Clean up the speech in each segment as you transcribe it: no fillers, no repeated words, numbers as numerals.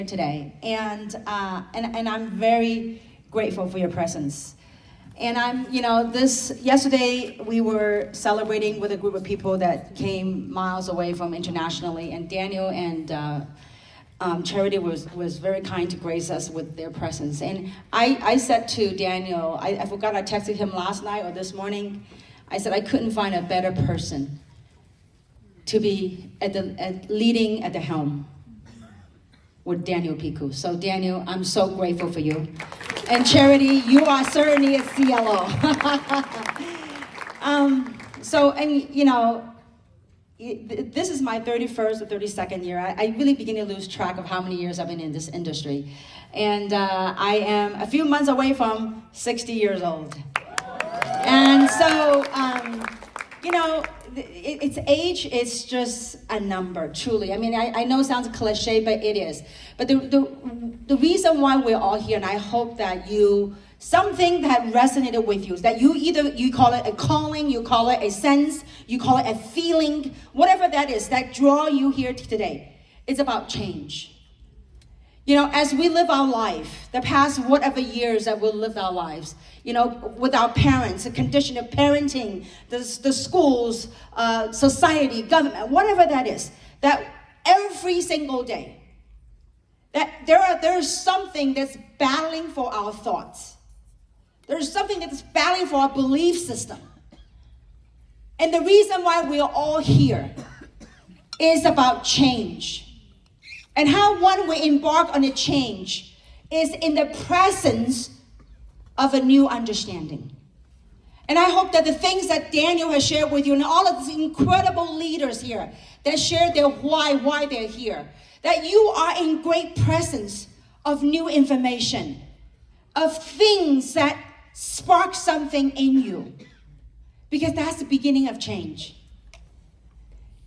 today, and I'm very grateful for your presence. And this yesterday we were celebrating with a group of people that came miles away from internationally, and Daniel and Charity was very kind to grace us with their presence. And I said to Daniel, I forgot I texted him last night or this morning. I said I couldn't find a better person to be leading at the helm with Daniel Piku. So Daniel, I'm so grateful for you. And Charity, you are certainly a CLO. This is my 31st or 32nd year. I really begin to lose track of how many years I've been in this industry. And I am a few months away from 60 years old. And so, it's age is just a number, truly. I mean, I know it sounds cliche, but it is. But the reason why we're all here, and I hope that something that resonated with you, that you call it a calling, you call it a sense, you call it a feeling, whatever that is, that draw you here today. It's about change. As we live our life, the past whatever years that we've lived our lives, with our parents, the condition of parenting, the schools, society, government, whatever that is, that every single day, that there's something that's battling for our thoughts. There's something that's battling for our belief system. And the reason why we're all here is about change. And how one will embark on a change is in the presence of a new understanding. And I hope that the things that Daniel has shared with you and all of these incredible leaders here that share their why they're here, that you are in great presence of new information, of things that spark something in you, because that's the beginning of change.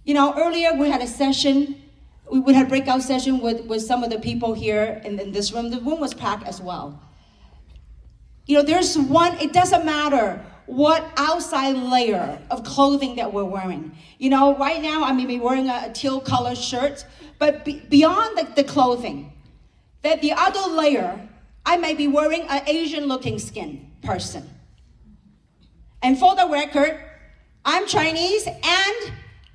Earlier we had a session. We had a breakout session with some of the people here in this room. The room was packed as well. It doesn't matter what outside layer of clothing that we're wearing. Right now I may be wearing a teal color shirt, but beyond the clothing, that the other layer, I may be wearing an Asian looking skin person. And for the record, I'm Chinese and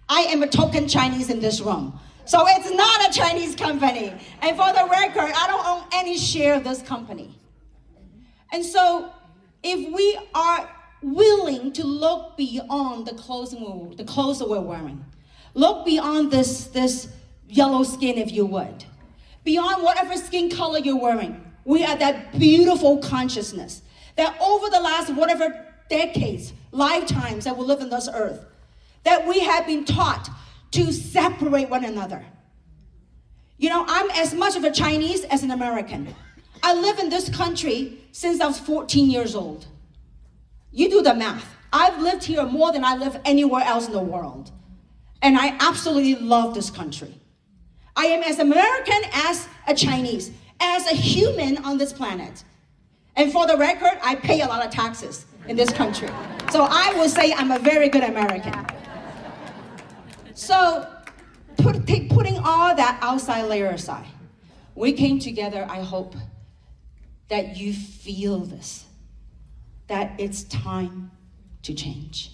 I am a token Chinese in this room. So it's not a Chinese company. And for the record, I don't own any share of this company. And so if we are willing to look beyond the clothes that we're wearing, look beyond this yellow skin, if you would, beyond whatever skin color you're wearing, we are that beautiful consciousness that over the last whatever decades, lifetimes that we live on this earth, that we have been taught to separate one another. I'm as much of a Chinese as an American. I live in this country since I was 14 years old. You do the math. I've lived here more than I live anywhere else in the world. And I absolutely love this country. I am as American as a Chinese, as a human on this planet. And for the record, I pay a lot of taxes in this country. So I will say I'm a very good American. So, putting all that outside layer aside, we came together, I hope, that you feel this, that it's time to change.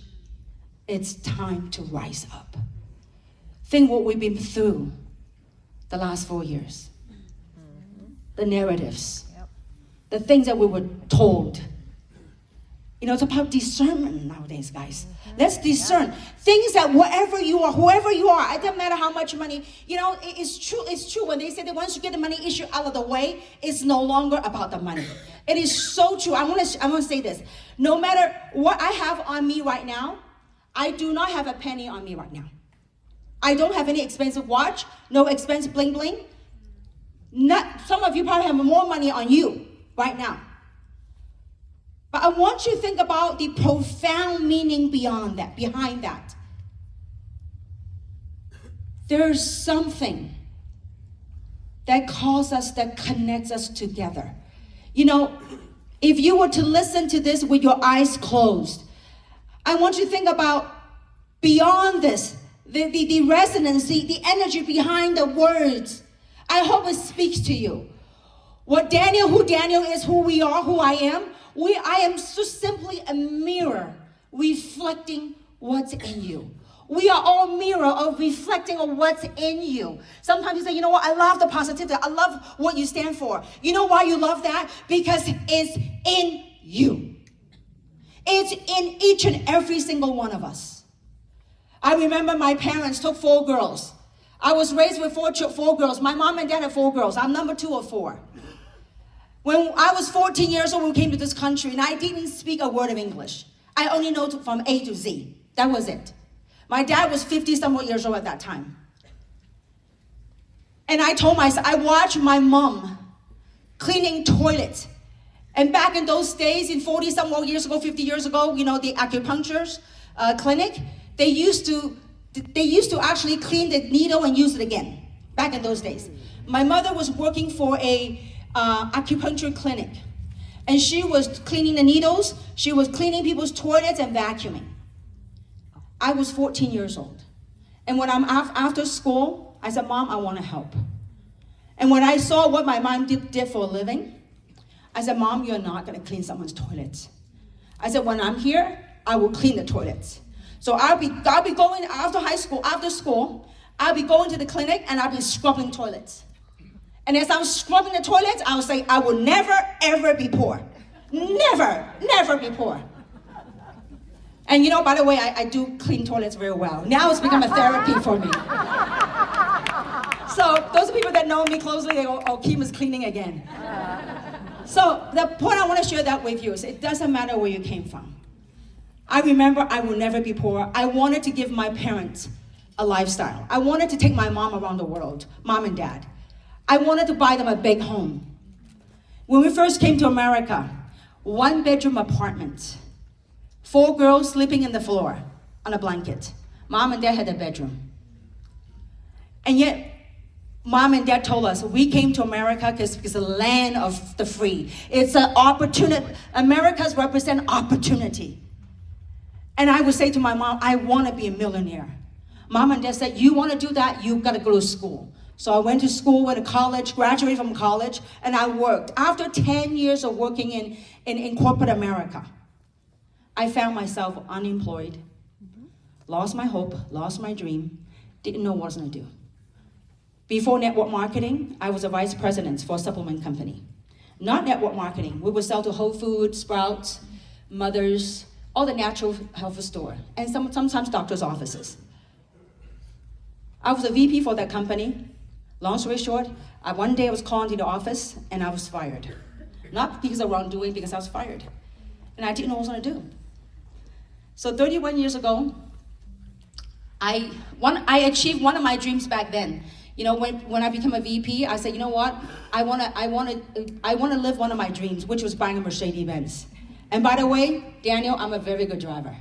It's time to rise up. Think what we've been through the last 4 years. The narratives, the things that we were told. It's about discernment nowadays, guys. Let's discern things that wherever you are, whoever you are, it doesn't matter how much money, it's true when they say that once you get the money issue out of the way, it's no longer about the money. It is so true. I want to say this. No matter what I have on me right now, I do not have a penny on me right now. I don't have any expensive watch, no expensive bling bling. Some of you probably have more money on you right now. But I want you to think about the profound meaning behind that. There's something that calls us, that connects us together. If you were to listen to this with your eyes closed, I want you to think about beyond this, the resonance, the energy behind the words. I hope it speaks to you. Who Daniel is, who we are, who I am. I am just simply a mirror reflecting what's in you. We are all mirror of reflecting on what's in you. Sometimes you say, you know what, I love the positivity. I love what you stand for. You know why you love that? Because it's in you. It's in each and every single one of us. I remember my parents took 4 girls. I was raised with four girls. My mom and dad had 4 girls. I'm number 2 of 4. When I was 14 years old, we came to this country, and I didn't speak a word of English. I only know from A to Z. That was it. My dad was 50-somewhat years old at that time. And I told myself, I watched my mom cleaning toilets. And back in those days, in 40-somewhat years ago, 50 years ago, you know, the acupuncture clinic, they used to actually clean the needle and use it again, back in those days. My mother was working for a acupuncture clinic. And she was cleaning the needles, she was cleaning people's toilets and vacuuming. I was 14 years old. And when I'm after school, I said, Mom, I want to help. And when I saw what my mom did for a living, I said, Mom, you're not going to clean someone's toilets. I said, when I'm here, I will clean the toilets. So I'll be going after school, I'll be going to the clinic and I'll be scrubbing toilets. And as I'm scrubbing the toilets, I will say, I will never, ever be poor. Never, never be poor. And you know, by the way, I do clean toilets very well. Now it's become a therapy for me. So those people that know me closely, they go, oh, Kim is cleaning again. So the point I want to share that with you is it doesn't matter where you came from. I remember I will never be poor. I wanted to give my parents a lifestyle. I wanted to take my mom around the world, mom and dad. I wanted to buy them a big home. When we first came to America, 1-bedroom apartment. 4 girls sleeping in the floor on a blanket. Mom and dad had a bedroom. And yet, Mom and dad told us we came to America because it's the land of the free. It's an opportunity. Americans represent opportunity. And I would say to my mom, I want to be a millionaire. Mom and dad said, you want to do that, you got to go to school. So I went to school, went to college, graduated from college, and I worked. After 10 years of working in corporate America, I found myself unemployed, lost my hope, lost my dream, didn't know what I was going to do. Before network marketing, I was a vice president for a supplement company. Not network marketing. We would sell to Whole Foods, Sprouts, Mothers, all the natural health store, and sometimes doctor's offices. I was a VP for that company. Long story short, one day I was called into the office and I was fired. Not because of wrongdoing, because I was fired. And I didn't know what I was going to do. So 31 years ago, I achieved one of my dreams back then. You know, when I became a VP, I said, you know what? I want to live one of my dreams, which was buying a Mercedes-Benz. And by the way, Daniel, I'm a very good driver.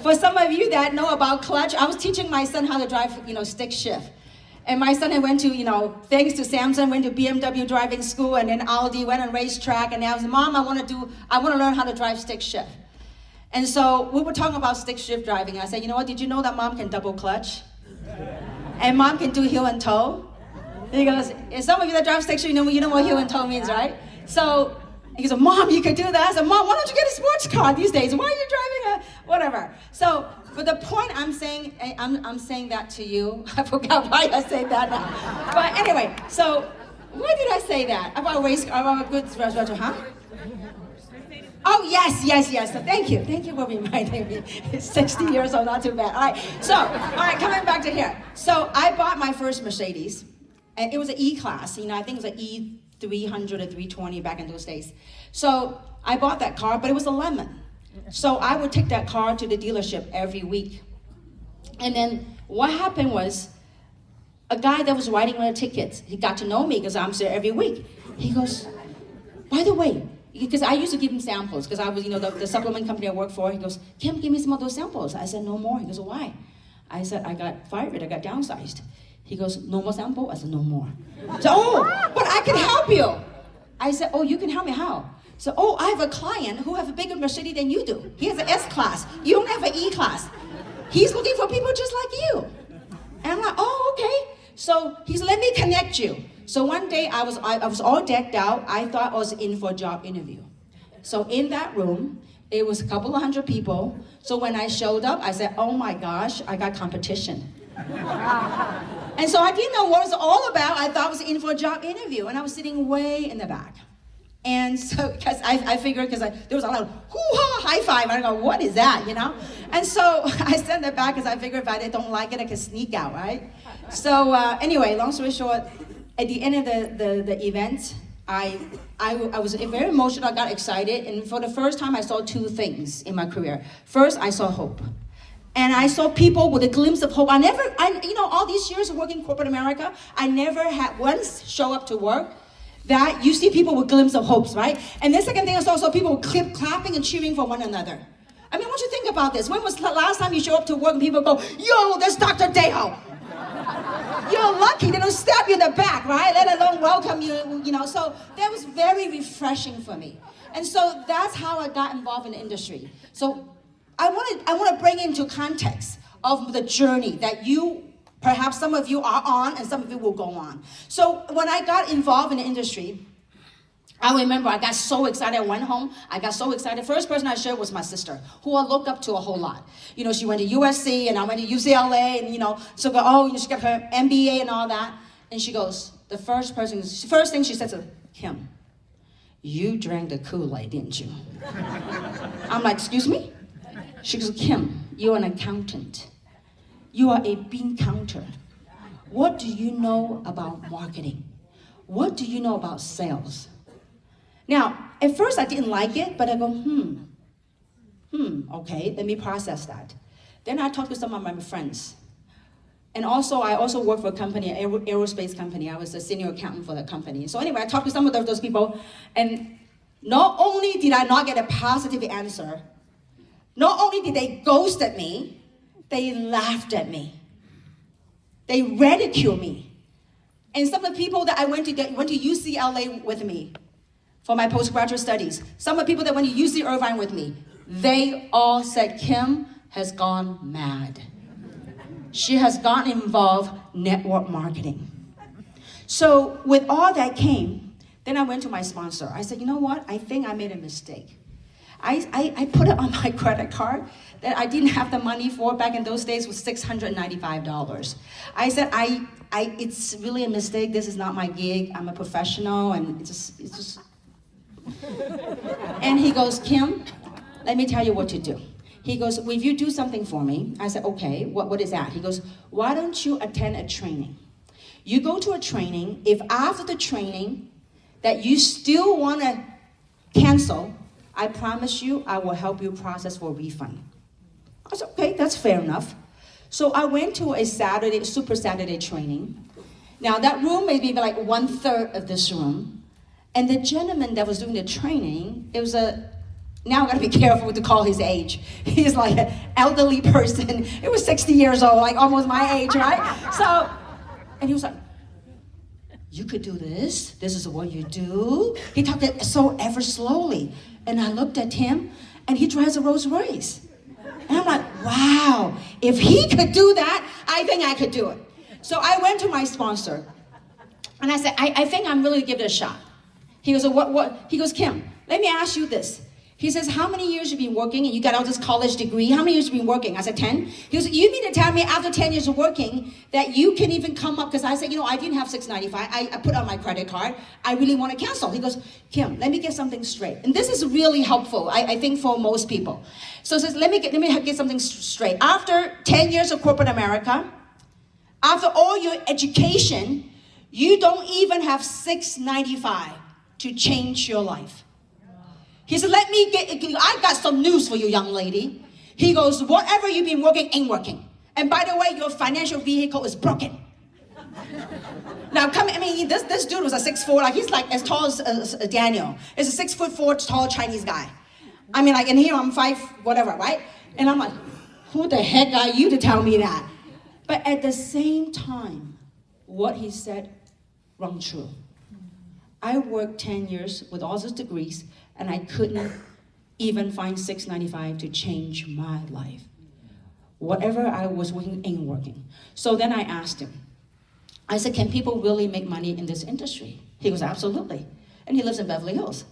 For some of you that know about clutch, I was teaching my son how to drive, stick shift. And my son had went to, thanks to Samsung, went to BMW driving school, and then Audi, went on racetrack, and I was, Mom, I want to learn how to drive stick shift. And so we were talking about stick shift driving. I said, you know what, did you know that Mom can double clutch? And Mom can do heel and toe? And he goes, and some of you that drive stick shift, you know what heel and toe means, right? So he goes, Mom, you could do that. I said, Mom, why don't you get a sports car these days? Why are you driving whatever? So, but the point I'm saying that to you. I why I say that now. But anyway, so why did I say that? About a good restaurant, huh? Oh, yes. So thank you for reminding me. It's 60 years old, not too bad. All right, coming back to here. So I bought my first Mercedes, and it was an E-Class. I think it was an E300 or 320 back in those days. So I bought that car, but it was a lemon. So I would take that car to the dealership every week. And then what happened was, a guy that was writing my tickets, he got to know me because I'm there every week. He goes, by the way, because I used to give him samples, because I was, the supplement company I worked for. He goes, Kim, give me some of those samples. I said, no more. He goes, why? I said, I got fired, I got downsized. He goes, no more sample? I said, no more. So, but I can help you. I said, you can help me, how? So, I have a client who has a bigger Mercedes than you do. He has an S-Class. You don't have an E-Class. He's looking for people just like you. And I'm like, okay. So he said, let me connect you. So one day I was all decked out. I thought I was in for a job interview. So in that room, it was a couple of hundred people. So when I showed up, I said, oh my gosh, I got competition. And so I didn't know what it was all about. I thought I was in for a job interview, and I was sitting way in the back. And so, because I figured, because there was a lot of hoo-ha, high five, and I go, what is that, you know? And so I sat in the back because I figured if I don't like it, I can sneak out, right? So anyway, long story short, at the end of the event, I was very emotional, I got excited, and for the first time I saw two things in my career. First, I saw hope. And I saw people with a glimpse of hope. All these years of working in corporate America, I never had once show up to work that you see people with glimpse of hopes, right? And the second thing I saw people clapping and cheering for one another. I mean, what you think about this? When was the last time you show up to work and people go, yo, there's Dr. Deho. You're lucky they don't stab you in the back, right? Let alone welcome you, you know. So that was very refreshing for me. And so that's how I got involved in the industry. So I want to bring into context of the journey that perhaps some of you are on and some of you will go on. So when I got involved in the industry, I remember I got so excited. I went home, I got so excited. First person I shared was my sister, who I look up to a whole lot. You know, she went to USC and I went to UCLA and, so she got her MBA and all that. And she goes, the first thing she said to Kim, you drank the Kool-Aid, didn't you? I'm like, excuse me? She goes, Kim, you're an accountant. You are a bean counter. What do you know about marketing? What do you know about sales? Now, at first I didn't like it, but I go, okay, let me process that. Then I talked to some of my friends. And also, I also worked for a company, an aerospace company. I was a senior accountant for the company. So anyway, I talked to some of those people, and not only did I not get a positive answer, not only did they ghost at me, they laughed at me. They ridiculed me. And some of the people that I went to UCLA with me for my postgraduate studies, some of the people that went to UC Irvine with me, they all said, Kim has gone mad. She has gotten involved network marketing. So with all that came, then I went to my sponsor. I said, you know what? I think I made a mistake. I put it on my credit card that I didn't have the money for back in those days was $695. I said, it's really a mistake. This is not my gig. I'm a professional, and it's just. And he goes, Kim, let me tell you what to do. He goes, well, if you do something for me. I said, okay, what is that? He goes, why don't you attend a training? You go to a training. If after the training that you still want to cancel, I promise you, I will help you process for a refund. I said, okay, that's fair enough. So I went to a Super Saturday training. Now that room may be like 1/3 of this room. And the gentleman that was doing the training, it was now I gotta be careful to call his age. He's like an elderly person. It was 60 years old, like almost my age, right? So, and he was like, you could do this. This is what you do. He talked it so ever slowly. And I looked at him, and he drives a Rolls Royce. And I'm like, wow, if he could do that, I think I could do it. So I went to my sponsor, and I said, I think I'm really gonna give it a shot. He goes, what? He goes, Kim, let me ask you this. He says, how many years have you been working? And you got all this college degree. How many years have you been working? I said, 10. He goes, you mean to tell me after 10 years of working that you can even come up? Because I said, I didn't have $695. I put on my credit card. I really want to cancel. He goes, Kim, let me get something straight. And this is really helpful, I think, for most people. So he says, let me get something straight. After 10 years of corporate America, after all your education, you don't even have $695 to change your life. He said, I got some news for you, young lady. He goes, whatever you've been working ain't working. And by the way, your financial vehicle is broken. Now, this dude was a 6'4", like he's like as tall as Daniel. He's a 6'4" tall Chinese guy. I mean, like, and here I'm 5, whatever, right? And I'm like, who the heck are you to tell me that? But at the same time, what he said rung true. I worked 10 years with all those degrees, and I couldn't even find $695 to change my life. Whatever I was working ain't working. So then I asked him, I said, can people really make money in this industry? He goes, absolutely. And he lives in Beverly Hills.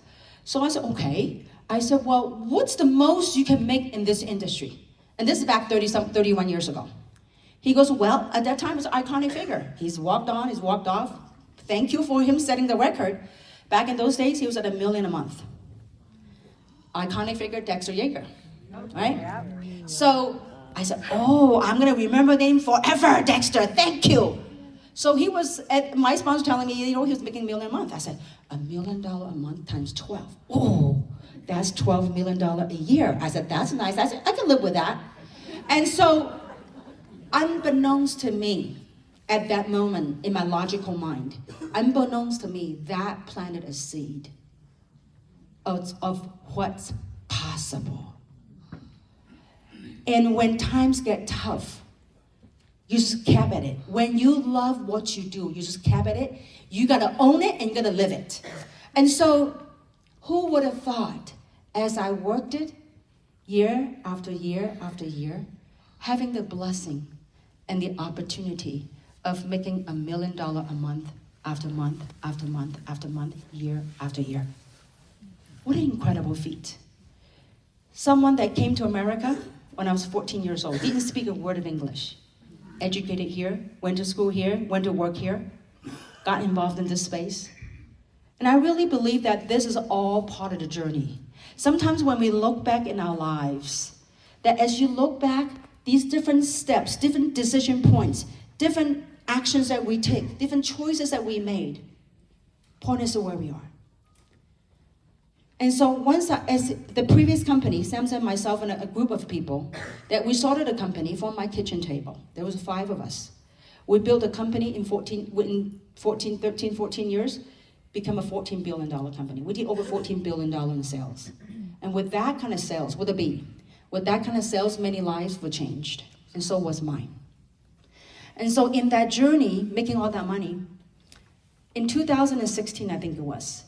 So I said, okay. I said, well, what's the most you can make in this industry? And this is back 31 years ago. He goes, well, at that time, it was an iconic figure. He's walked on, he's walked off. Thank you for him setting the record. Back in those days, he was at $1 million a month. Iconic figure, Dexter Yager, right? So I said, oh, I'm gonna remember the name forever, Dexter, thank you. So he was, my sponsor telling me, he was making $1 million a month. I said, $1 million a month times 12. Oh, that's $12 million a year. I said, that's nice. I said, I can live with that. And so, unbeknownst to me, at that moment in my logical mind, unbeknownst to me, that planted a seed of what's possible. And when times get tough, you just cap at it. When you love what you do, you just cap at it. You gotta own it and you gotta live it. And so, who would have thought, as I worked it, year after year after year, having the blessing and the opportunity of making $1 million a month after month after month after month, year after year. What an incredible feat. Someone that came to America when I was 14 years old, didn't speak a word of English. Educated here, went to school here, went to work here, got involved in this space. And I really believe that this is all part of the journey. Sometimes when we look back in our lives, that as you look back, these different steps, different decision points, different actions that we take, different choices that we made, point us to where we are. And so as the previous company, Samson, myself, and a group of people, that we started a company from my kitchen table. There was 5 of us. We built a company in 14 years, become a $14 billion company. We did over $14 billion in sales. And with that kind of sales, with a B, with that kind of sales, many lives were changed. And so was mine. And so in that journey, making all that money, in 2016, I think it was,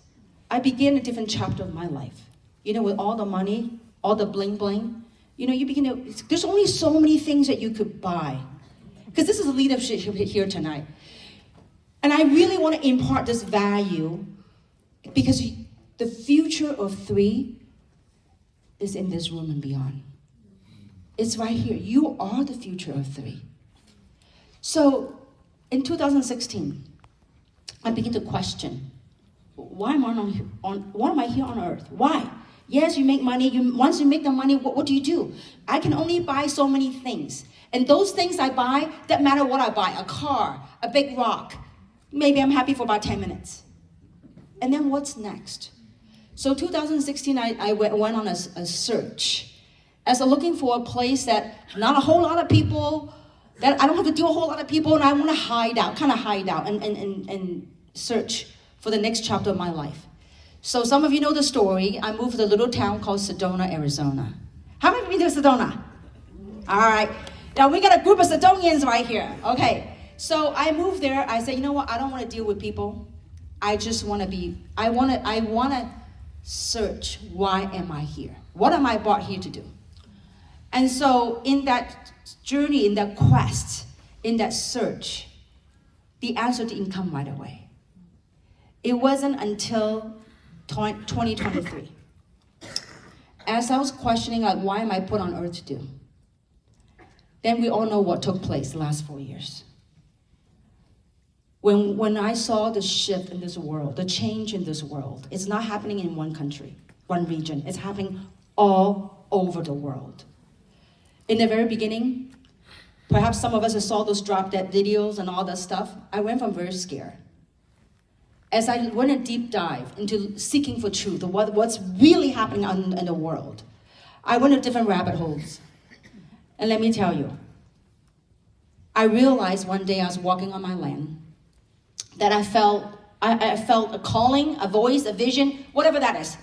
I began a different chapter of my life. With all the money, all the bling bling, you begin to, there's only so many things that you could buy. Because this is a leadership here tonight. And I really want to impart this value because the future of 3 is in this room and beyond. It's right here. You are the future of 3. So in 2016, I began to question, why am I here on earth? Why? Yes, you make money. Once you make the money, what do you do? I can only buy so many things. And those things I buy, that matter what I buy, a car, a big rock, maybe I'm happy for about 10 minutes. And then what's next? So 2016, I went on a search as looking for a place that not a whole lot of people, that I don't have to deal with a whole lot of people, and I want to hide out and search for the next chapter of my life. So some of you know the story. I moved to a little town called Sedona, Arizona. How many of you been to Sedona? All right. Now we got a group of Sedonians right here. Okay. So I moved there. I said, you know what? I don't want to deal with people. I just want to I want to search, why am I here? What am I brought here to do? And so in that journey, in that quest, in that search, the answer didn't come right away. It wasn't until 2023. As I was questioning, why am I put on earth to do? Then we all know what took place the last 4 years. When I saw the shift in this world, the change in this world, it's not happening in one country, one region. It's happening all over the world. In the very beginning, perhaps some of us saw those drop-dead videos and all that stuff. I went from very scared. As I went a deep dive into seeking for truth, of what's really happening in the world, I went to different rabbit holes. And let me tell you, I realized one day I was walking on my land that I felt a calling, a voice, a vision, whatever that is.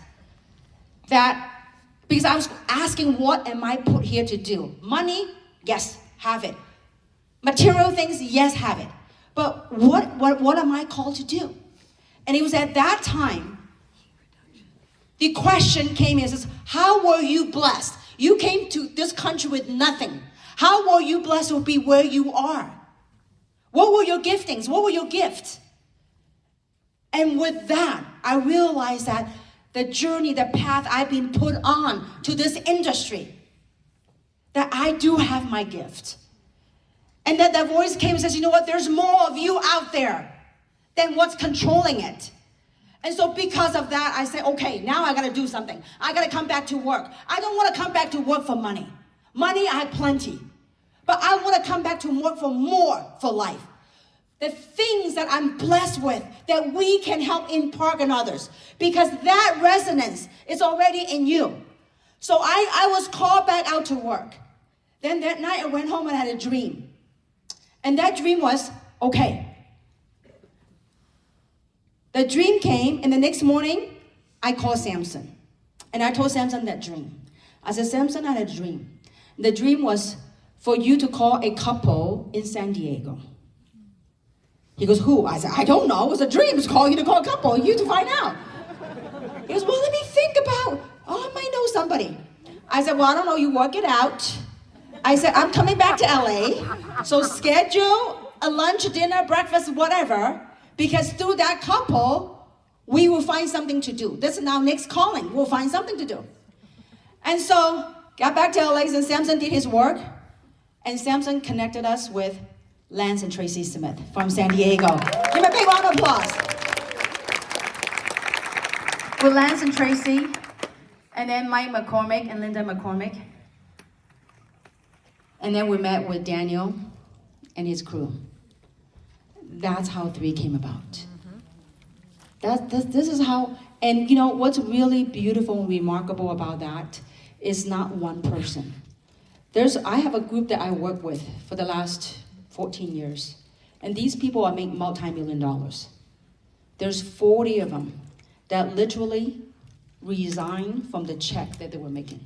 Because I was asking, what am I put here to do? Money? Yes, have it. Material things? Yes, have it. But what am I called to do? And it was at that time, the question came in, says, how were you blessed? You came to this country with nothing. How were you blessed to be where you are? What were your giftings? What were your gifts? And with that, I realized that the journey, the path I've been put on to this industry, that I do have my gift. And then that voice came and says, you know what, there's more of you out there than what's controlling it. And so because of that, I said, okay, now I gotta do something. I gotta come back to work. I don't wanna come back to work for money. Money, I have plenty. But I wanna come back to work for more for life. The things that I'm blessed with, that we can help impart on others. Because that resonance is already in you. So I was called back out to work. Then that night I went home and had a dream. And that dream was, okay. The dream came, and the next morning, I called Samson. And I told Samson that dream. I said, Samson, I had a dream. The dream was for you to call a couple in San Diego. He goes, who? I said, I don't know. It was a dream. It's calling you to call a couple. You to find out. He goes, well, let me think about, I might know somebody. I said, well, I don't know. You work it out. I said, I'm coming back to LA. So schedule a lunch, dinner, breakfast, whatever. Because through that couple, we will find something to do. This is now next calling. We'll find something to do. And so, got back to LA, and Samson did his work. And Samson connected us with Lance and Tracy Smith from San Diego. Give a big round of applause. With Lance and Tracy, and then Mike McCormick and Linda McCormick. And then we met with Daniel and his crew. That's how 3 came about. This is how, and you know, what's really beautiful and remarkable about that is not one person. I have a group that I work with for the last 14 years. And these people are making multi-million dollars. There's 40 of them that literally resigned from the check that they were making.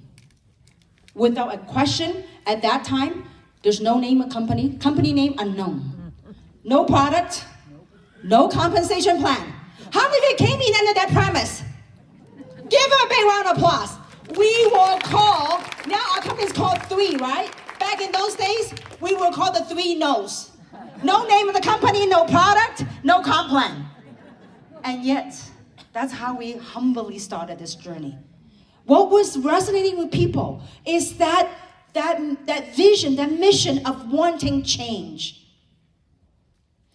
Without a question, at that time, there's no name of company name unknown. No product, no compensation plan. How many of you came in under that premise? Give them a big round of applause. We were called, now our company is called 3, right? Back in those days, we were called the 3 No's. No name of the company, no product, no comp plan. And yet, that's how we humbly started this journey. What was resonating with people is that vision, that mission of wanting change.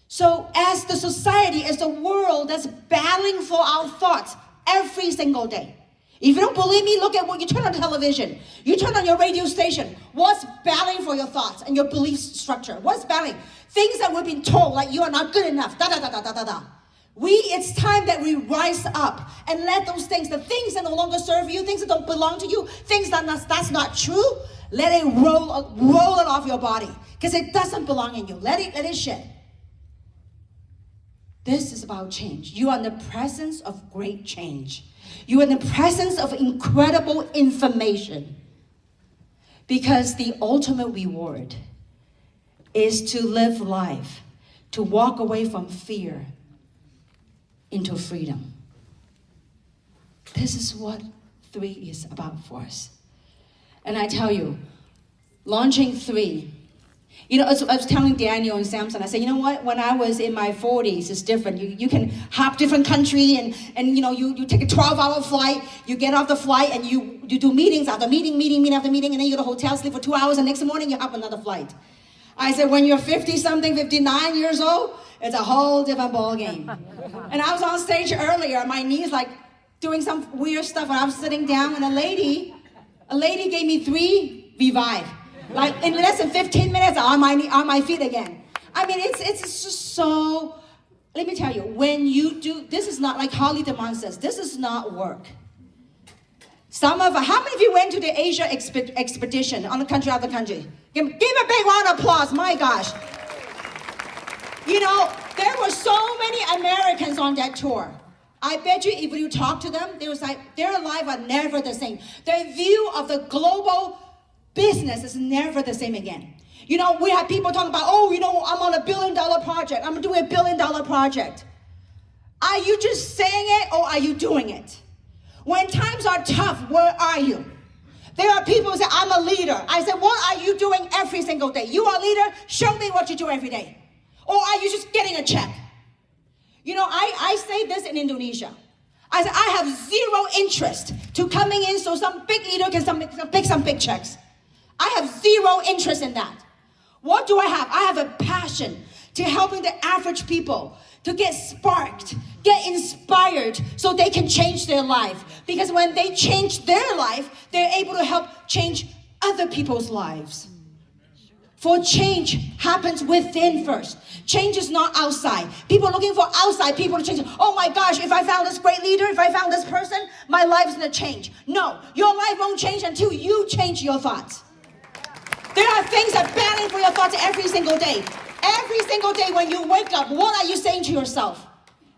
So as the society, as the world that's battling for our thoughts every single day. If you don't believe me, look at what you turn on television. You turn on your radio station. What's battling for your thoughts and your belief structure? What's battling? Things that we've been told, like you are not good enough, da-da-da-da-da-da-da. It's time that we rise up and let those things, the things that no longer serve you, things that don't belong to you, things that's not true, let it roll it off your body. Because it doesn't belong in you. Let it shed. This is about change. You are in the presence of great change. You are in the presence of incredible information. Because the ultimate reward is to live life, to walk away from fear into freedom. This is what 3 is about for us. And I tell you, launching 3, you know, I was telling Daniel and Samson, I said, you know what, when I was in my 40s, it's different. You can hop different country and you know, you take a 12-hour flight, you get off the flight and you do meetings after meeting after meeting, and then you go to a hotel, sleep for 2 hours, and next morning you hop another flight. I said, when you're 50-something, 59 years old, it's a whole different ball game. And I was on stage earlier, my knees like doing some weird stuff, and I was sitting down, and a lady gave me 3 Revive. Like in less than 15 minutes, on my feet again. I mean, it's just so. Let me tell you, when you do, this is not like Harley DeMond says. This is not work. How many of you went to the Asia expedition on the country after country? Give a big round of applause. My gosh. You know, there were so many Americans on that tour. I bet you if you talk to them, they was like, their lives are never the same. Their view of the global business is never the same again. You know, we have people talking about, oh, you know, I'm on $1 billion project. I'm doing $1 billion project. Are you just saying it or are you doing it? When times are tough, where are you? There are people who say, I'm a leader. I said, what are you doing every single day? You are a leader? Show me what you do every day. Or are you just getting a check? You know, I say this in Indonesia. I say, I have zero interest to coming in so some big leader can pick some big checks. I have zero interest in that. What do I have? I have a passion to helping the average people to get sparked, get inspired so they can change their life. Because when they change their life, they're able to help change other people's lives. For change happens within first. Change is not outside. People are looking for outside people to change. Oh my gosh, if I found this great leader, if I found this person, my life is going to change. No, your life won't change until you change your thoughts. There are things that are battling for your thoughts every single day. Every single day when you wake up, what are you saying to yourself?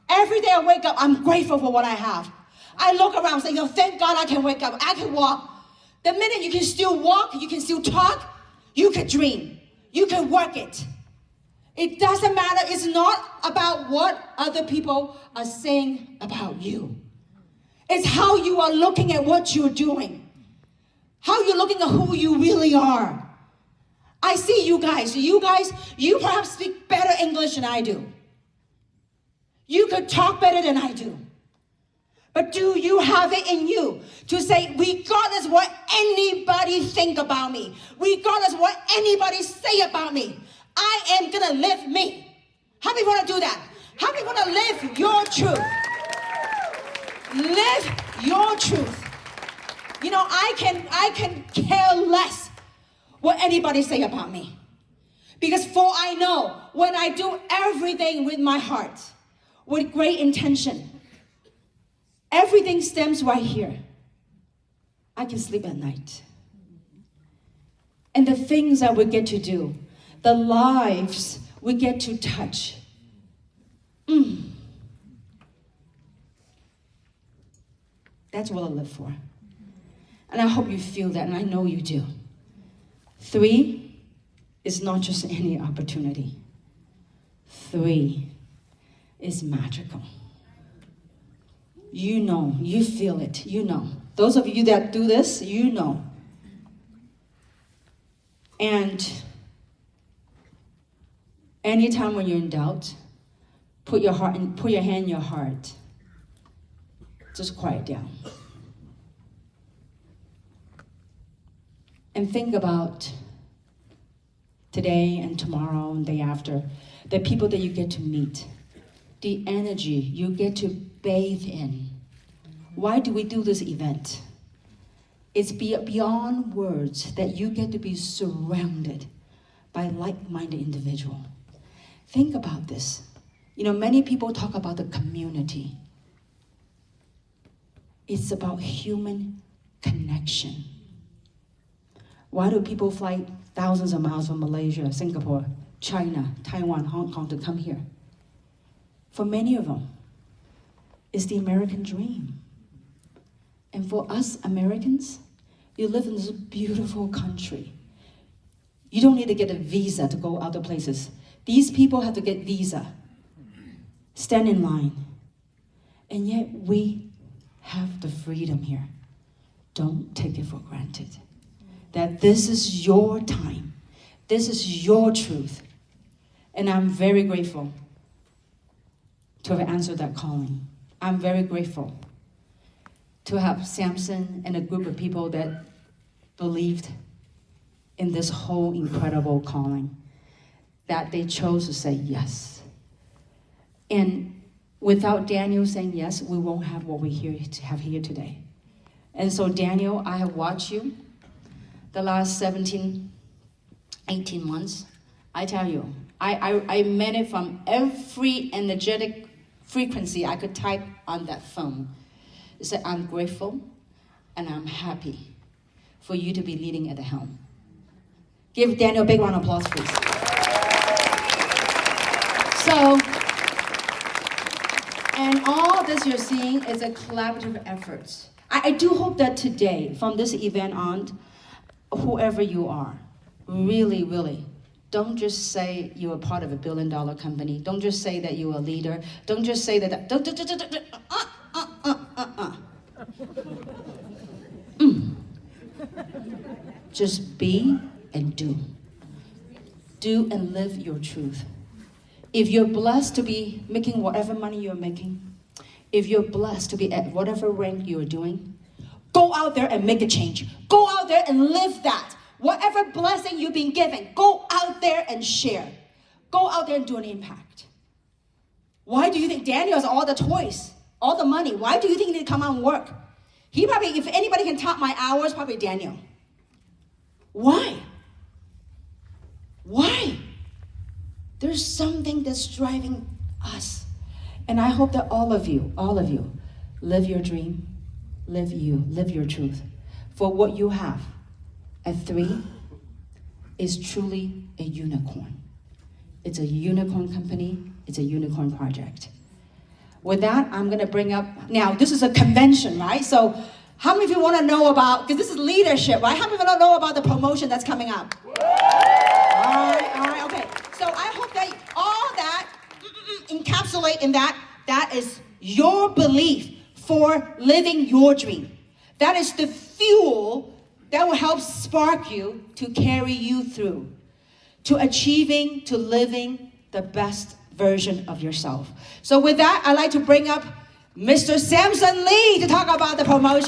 Every day I wake up, I'm grateful for what I have. I look around and say, yo, thank God I can wake up. I can walk. The minute you can still walk, you can still talk, you can dream. You can work it. It doesn't matter. It's not about what other people are saying about you. It's how you are looking at what you're doing. How you're looking at who you really are. I see you guys. You perhaps speak better English than I do. You could talk better than I do. But do you have it in you to say, regardless what anybody think about me, regardless what anybody say about me, I am gonna live me. How many want to do that? How many want to live your truth? Live your truth. You know, I can care less what anybody say about me. Because for I know when I do everything with my heart, with great intention, everything stems right here. I can sleep at night. And the things that we get to do, the lives we get to touch. That's what I live for. And I hope you feel that, and I know you do. 3 is not just any opportunity. 3 is magical. You know, you feel it, you know. Those of you that do this, you know. And anytime when you're in doubt, put your hand in your heart. Just quiet down. And think about today and tomorrow and day after, the people that you get to meet, the energy you get to bathe in. Why do we do this event? It's beyond words that you get to be surrounded by like-minded individuals. Think about this. You know, many people talk about the community. It's about human connection. Why do people fly thousands of miles from Malaysia, Singapore, China, Taiwan, Hong Kong to come here? For many of them, it's the American dream. And for us Americans, you live in this beautiful country. You don't need to get a visa to go other places. These people have to get visa, stand in line. And yet we have the freedom here. Don't take it for granted. That this is your time. This is your truth. And I'm very grateful to have answered that calling. I'm very grateful to have Samson and a group of people that believed in this whole incredible calling, that they chose to say yes. And without Daniel saying yes, we won't have what we have here today. And so Daniel, I have watched you the last 17, 18 months. I tell you, I meant it from every energetic frequency I could type on that phone. It said, I'm grateful and I'm happy for you to be leading at the helm. Give Daniel a big round of applause, please. So, and all this you're seeing is a collaborative effort. I do hope that today, from this event on, whoever you are, really, really, don't just say you're a part of a $1 billion company. Don't just say that you're a leader. Don't just say that. Just be and do. Do and live your truth. If you're blessed to be making whatever money you're making, if you're blessed to be at whatever rank you're doing, go out there and make a change. Go out there and live that. Whatever blessing you've been given, go out there and share. Go out there and do an impact. Why do you think Daniel has all the toys, all the money? Why do you think he need to come out and work? He probably, if anybody can top my hours, probably Daniel. Why? Why? There's something that's driving us. And I hope that all of you, live your dream, live your truth. For what you have at 3 is truly a unicorn. It's a unicorn company, it's a unicorn project. With that, I'm gonna bring up, now this is a convention, right? So how many of you wanna know about, because this is leadership, right? How many of you wanna know about the promotion that's coming up? All right, okay. So I hope that all that encapsulate in that is your belief for living your dream. That is the fuel that will help spark you to carry you through, to achieving, to living the best version of yourself. So with that, I'd like to bring up Mr. Samson Lee to talk about the promotion.